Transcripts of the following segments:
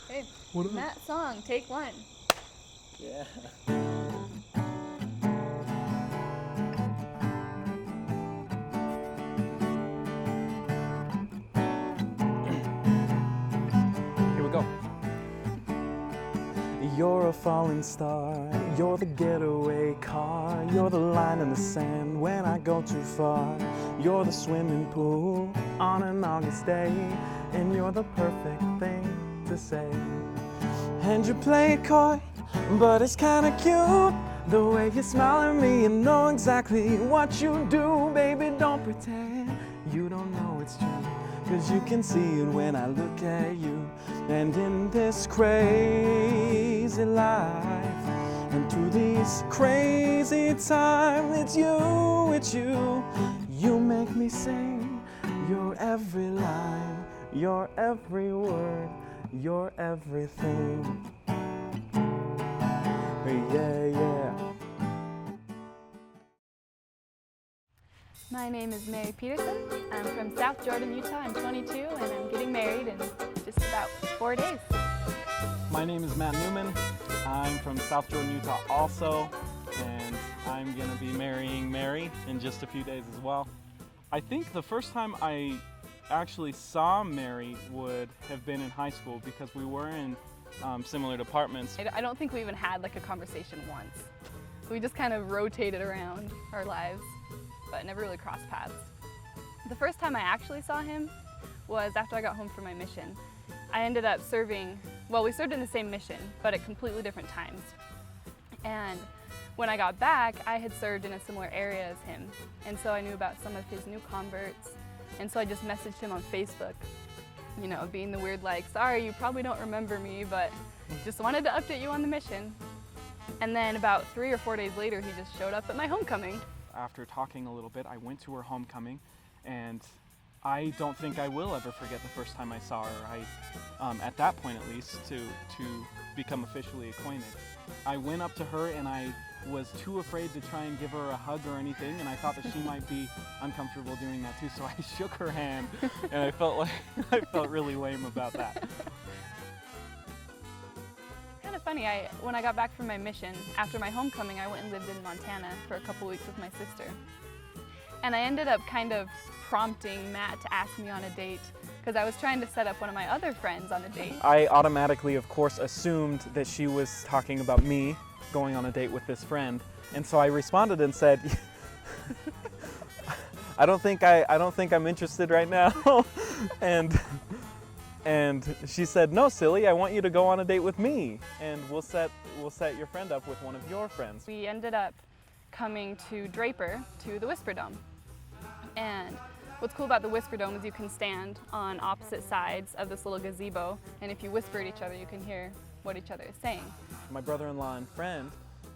Hey, What Matt song, take one. Yeah. Here we go. You're a falling star, you're the getaway car, you're the line in the sand when I go too far. You're the swimming pool on an August day, and you're the perfect thing to say. And you play it coy, but it's kinda cute, the way you smile at me and know exactly what you do. Baby, don't pretend you don't know it's true, 'cause you can see it when I look at you. And in this crazy life, and through these crazy times, it's you, you make me sing. Your every line, your every word, your everything. Yeah. My name is Mary Peterson. I'm from South Jordan, Utah. I'm 22 and I'm getting married in just about 4 days. My name is Matt Newman. I'm from South Jordan, Utah also, and I'm gonna be marrying Mary in just a few days as well. I think the first time I actually saw Mary would have been in high school because we were in similar departments. I don't think we even had like a conversation once. We just kind of rotated around our lives, but never really crossed paths. The first time I actually saw him was after I got home from my mission. I ended up serving, well, we served in the same mission, but at completely different times. And when I got back, I had served in a similar area as him. And so I knew about some of his new converts. And so I just messaged him on Facebook, you know, being the weird like, sorry, you probably don't remember me, but just wanted to update you on the mission. And then about 3 or 4 days later, he just showed up at my homecoming. After talking a little bit, I went to her homecoming, and I don't think I will ever forget the first time I saw her. At that point at least, to become officially acquainted. I went up to her and I was too afraid to try and give her a hug or anything, and I thought that she might be uncomfortable doing that too, so I shook her hand, and I felt really lame about that. Kind of funny, when I got back from my mission, after my homecoming, I went and lived in Montana for a couple weeks with my sister. And I ended up kind of prompting Matt to ask me on a date because I was trying to set up one of my other friends on a date. I automatically, of course, assumed that she was talking about me going on a date with this friend, and so I responded and said, I don't think I'm interested right now. And she said, no, silly, I want you to go on a date with me, and we'll set your friend up with one of your friends. We ended up coming to Draper to the Whisper Dome. And what's cool about the Whisper Dome is you can stand on opposite sides of this little gazebo, and if you whisper at each other, you can hear what each other is saying. My brother-in-law and friend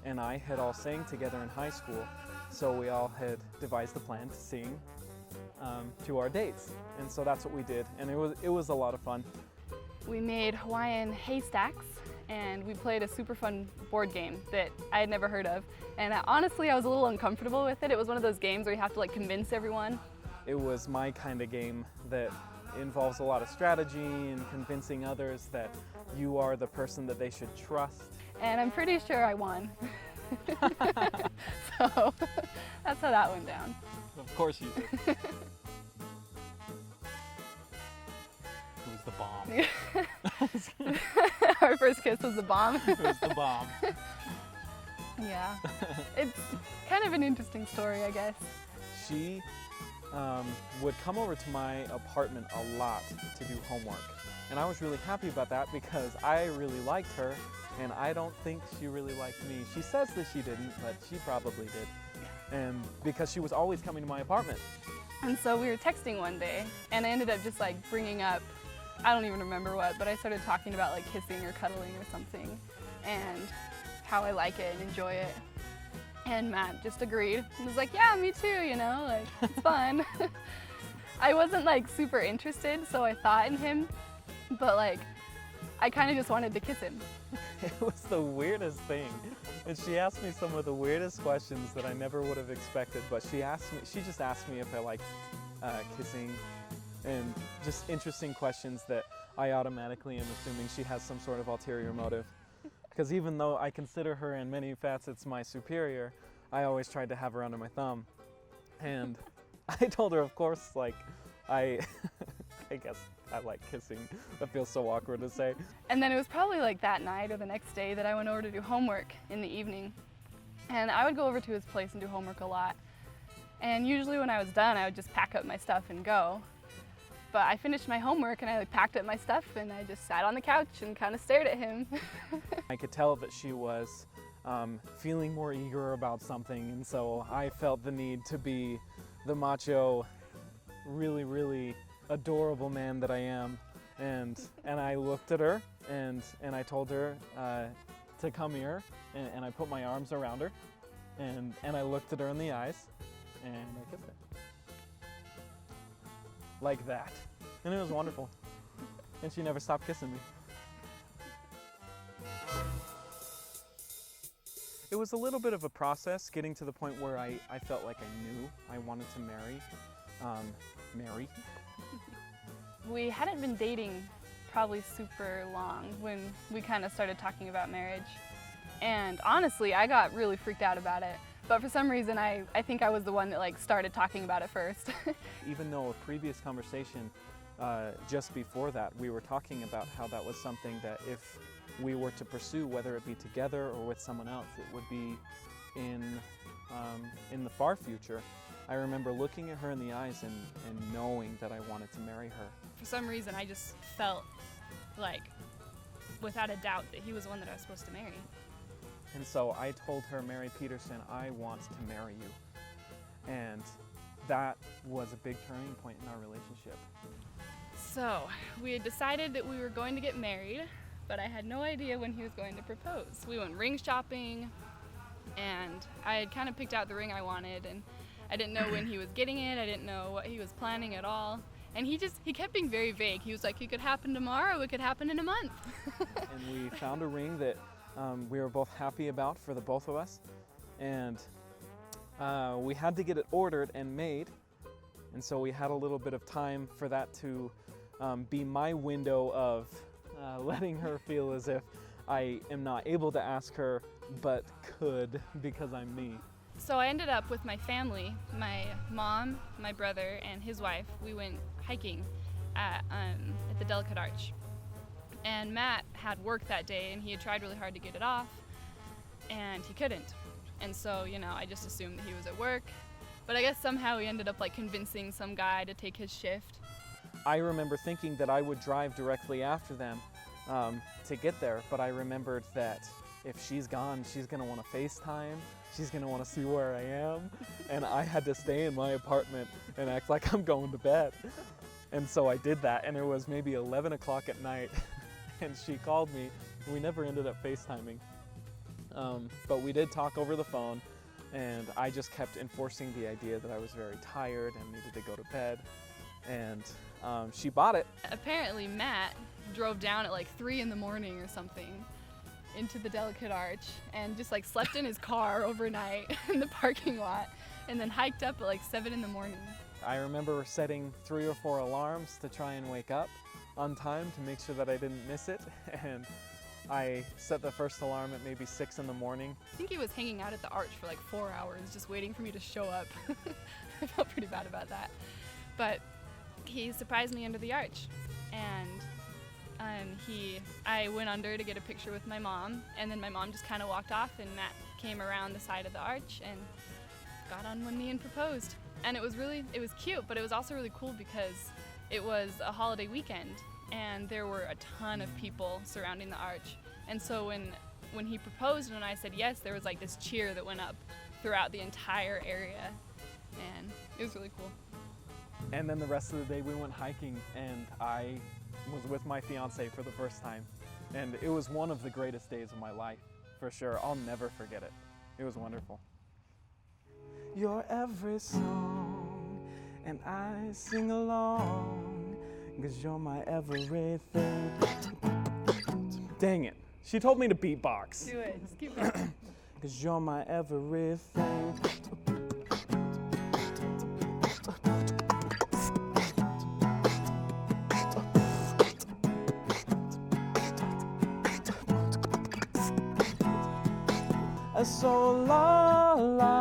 and I had all sang together in high school, so we all had devised a plan to sing to our dates, and so that's what we did, and it was a lot of fun. We made Hawaiian haystacks, and we played a super fun board game that I had never heard of, and honestly I was a little uncomfortable with it. It was one of those games where you have to like convince everyone. It was my kind of game that involves a lot of strategy and convincing others that you are the person that they should trust. And I'm pretty sure I won. So that's how that went down. Of course you did. It was the bomb. Our first kiss was the bomb. It was the bomb. Yeah. It's kind of an interesting story, I guess. She would come over to my apartment a lot to do homework. And I was really happy about that because I really liked her, and I don't think she really liked me. She says that she didn't, but she probably did. And because she was always coming to my apartment. And so we were texting one day, and I ended up just like bringing up, I don't even remember what, but I started talking about like kissing or cuddling or something, and how I like it and enjoy it. And Matt just agreed and was like, yeah, me too, you know, like, it's fun. I wasn't like super interested, so I thought in him, but like, I kind of just wanted to kiss him. It was the weirdest thing. And she asked me some of the weirdest questions that I never would have expected, but she just asked me if I liked kissing and just interesting questions that I automatically am assuming she has some sort of ulterior motive. Because even though I consider her in many facets my superior, I always tried to have her under my thumb. And I told her, of course, like, I guess I like kissing. That feels so awkward to say. And then it was probably like that night or the next day that I went over to do homework in the evening. And I would go over to his place and do homework a lot. And usually when I was done, I would just pack up my stuff and go. But I finished my homework and I packed up my stuff and I just sat on the couch and kind of stared at him. I could tell that she was feeling more eager about something, and so I felt the need to be the macho, really, really adorable man that I am. And I looked at her and I told her to come here, and I put my arms around her and I looked at her in the eyes and I kissed her. Like that. And it was wonderful. And she never stopped kissing me. It was a little bit of a process getting to the point where I felt like I knew I wanted to marry Mary. We hadn't been dating probably super long when we kind of started talking about marriage. And honestly, I got really freaked out about it. But for some reason, I think I was the one that like started talking about it first. Even though a previous conversation just before that, we were talking about how that was something that if we were to pursue, whether it be together or with someone else, it would be in the far future. I remember looking at her in the eyes and knowing that I wanted to marry her. For some reason, I just felt like, without a doubt, that he was the one that I was supposed to marry. And so I told her, Mary Peterson, I want to marry you. And that was a big turning point in our relationship. So we had decided that we were going to get married, but I had no idea when he was going to propose. We went ring shopping, and I had kind of picked out the ring I wanted, and I didn't know when he was getting it. I didn't know what he was planning at all. And he kept being very vague. He was like, it could happen tomorrow, it could happen in a month. And we found a ring that we were both happy about for the both of us. And we had to get it ordered and made. And so we had a little bit of time for that to be my window of letting her feel as if I am not able to ask her, but could because I'm me. So I ended up with my family, my mom, my brother, and his wife. We went hiking at the Delicate Arch. And Matt had work that day, and he had tried really hard to get it off, and he couldn't. And so, I just assumed that he was at work. But I guess somehow he ended up like convincing some guy to take his shift. I remember thinking that I would drive directly after them to get there, but I remembered that if she's gone, she's gonna want to FaceTime, she's gonna want to see where I am, and I had to stay in my apartment and act like I'm going to bed. And so I did that, and it was maybe 11 o'clock at night, and she called me. We never ended up FaceTiming, but we did talk over the phone, and I just kept enforcing the idea that I was very tired and needed to go to bed, and she bought it. Apparently Matt drove down at like 3 in the morning or something into the Delicate Arch and just like slept in his car overnight in the parking lot and then hiked up at like 7 in the morning. I remember setting 3 or 4 alarms to try and wake up on time to make sure that I didn't miss it, and I set the first alarm at maybe 6 in the morning. I think he was hanging out at the arch for like 4 hours just waiting for me to show up. I felt pretty bad about that. But he surprised me under the arch, and I went under to get a picture with my mom, and then my mom just kind of walked off, and Matt came around the side of the arch and got on one knee and proposed. And it was cute, but it was also really cool because it was a holiday weekend and there were a ton of people surrounding the arch. And so when he proposed and I said yes, there was like this cheer that went up throughout the entire area, and it was really cool. And then the rest of the day we went hiking, and I was with my fiance for the first time. And it was one of the greatest days of my life, for sure. I'll never forget it. It was wonderful. You're every song, and I sing along, 'cause you're my everything. Dang it. She told me to beatbox. Do it, just keep going. 'Cause you're my everything. So la la